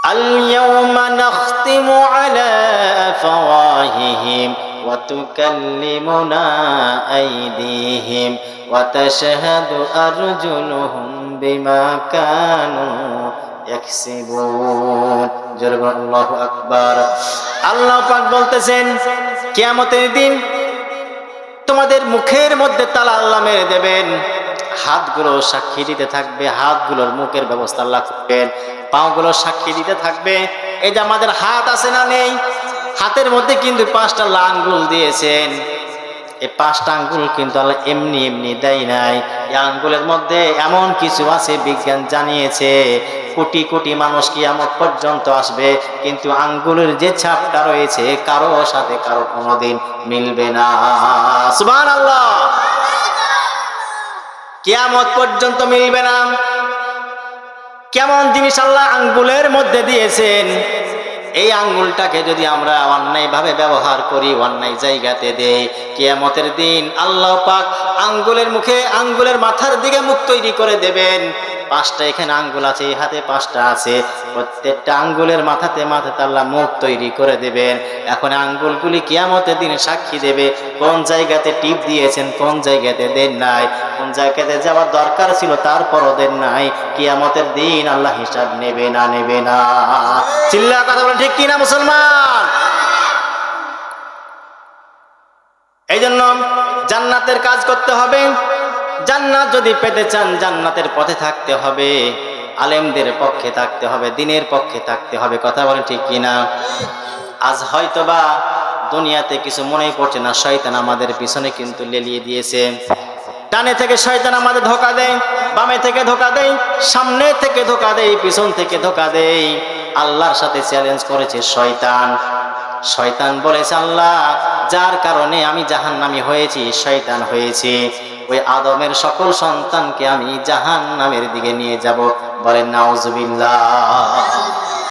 اليوم نختم على أفواههم وتكلمنا أيديهم وتشهد أرجلهم بما كانوا ইয়াকসিবুন। জোরে বলুন আল্লাহু আকবার। আল্লাহ পাক বলতেছেন কিয়ামতের দিন তোমাদের মুখের মধ্যে তালা আল্লাহ মেরে দেবেন, হাতগুলো সাক্ষী দিতে থাকবে, হাতগুলোর মুখের ব্যবস্থা আল্লাহ করবেন, পাগুলো সাক্ষী দিতে থাকবে। এই যে আমাদের হাত আছে না নেই, হাতের মধ্যে কিন্তু 5টা আঙ্গুল দিয়েছেন। এই 5টা আঙ্গুল কিন্তু আল্লাহ এমনি এমনি দেয় নাই। এই আঙ্গুলের মধ্যে এমন কিছু আছে, বিজ্ঞান জানিয়েছে কোটি কোটি মানুষ কিয়ামত পর্যন্ত আসবে, কিন্তু আঙ্গুলের যে ছাপটা রয়েছে কারো সাথে কারো কোনোদিন মিলবে না। সুবহানাল্লাহ। কিয়ামত পর্যন্ত মিলবে না। কেমন জিনিস আল্লাহ আঙ্গুলের মধ্যে দিয়েছেন, এই আঙ্গুলটাকে যদি আমরা অন্যায়ভাবে ব্যবহার করি, অন্যায় জায়গাতে দেই, কিয়ামতের দিন আল্লাহ পাক আঙ্গুলের মুখে, আঙ্গুলের মাথার দিকে মুখ তৈরি করে দেবেন। 5টা এখানে আঙ্গুল আছে, এই হাতে 5টা আছে, প্রত্যেকটা আঙ্গুলের মাথাতে মাথাতে আল্লাহ মুখ তৈরি করে দেবেন। এখন আঙ্গুলগুলি কিয়ামতের দিন সাক্ষী দেবে কোন জায়গাতে টিপ দিয়েছেন, কোন জায়গাতে দেন নাই, কোন জায়গাতে যাওয়ার দরকার ছিল তারপরও দেন নাই। কিয়ামতের দিন আল্লাহ হিসাব নেবে না, নেবে না। চিল্লা কথা বলেন ঠিক কিনা মুসলমান? এই জন্য জান্নাতের কাজ করতে হবে। জান্নাত যদি পেতে চান জান্নাতের পথে থাকতে হবে, আলেমদের পক্ষে থাকতে হবে, দ্বীনের পক্ষে থাকতে হবে। কথা বলেন ঠিক কিনা? আজ হয়তোবা দুনিয়াতে কিছু মনেই পড়ছে না, শয়তান আমাদের পিছনে কিন্তু লেলিয়ে দিয়েছে। ডানে থেকে শয়তান আমাদের ধোঁকা দেয়, বামে থেকে ধোঁকা দেয়, সামনে থেকে ধোঁকা দেয়, পিছন থেকে ধোঁকা দেয়। আল্লাহর সাথে চ্যালেঞ্জ করেছে শয়তান। শয়তান বলেছে আল্লাহ যার কারণে আমি জাহান্নামী হয়েছি, শয়তান হয়েছে, ওই আদমের সকল সন্তানকে আমি জাহান্নামের দিকে নিয়ে যাব। বলেন নাউজুবিল্লাহ।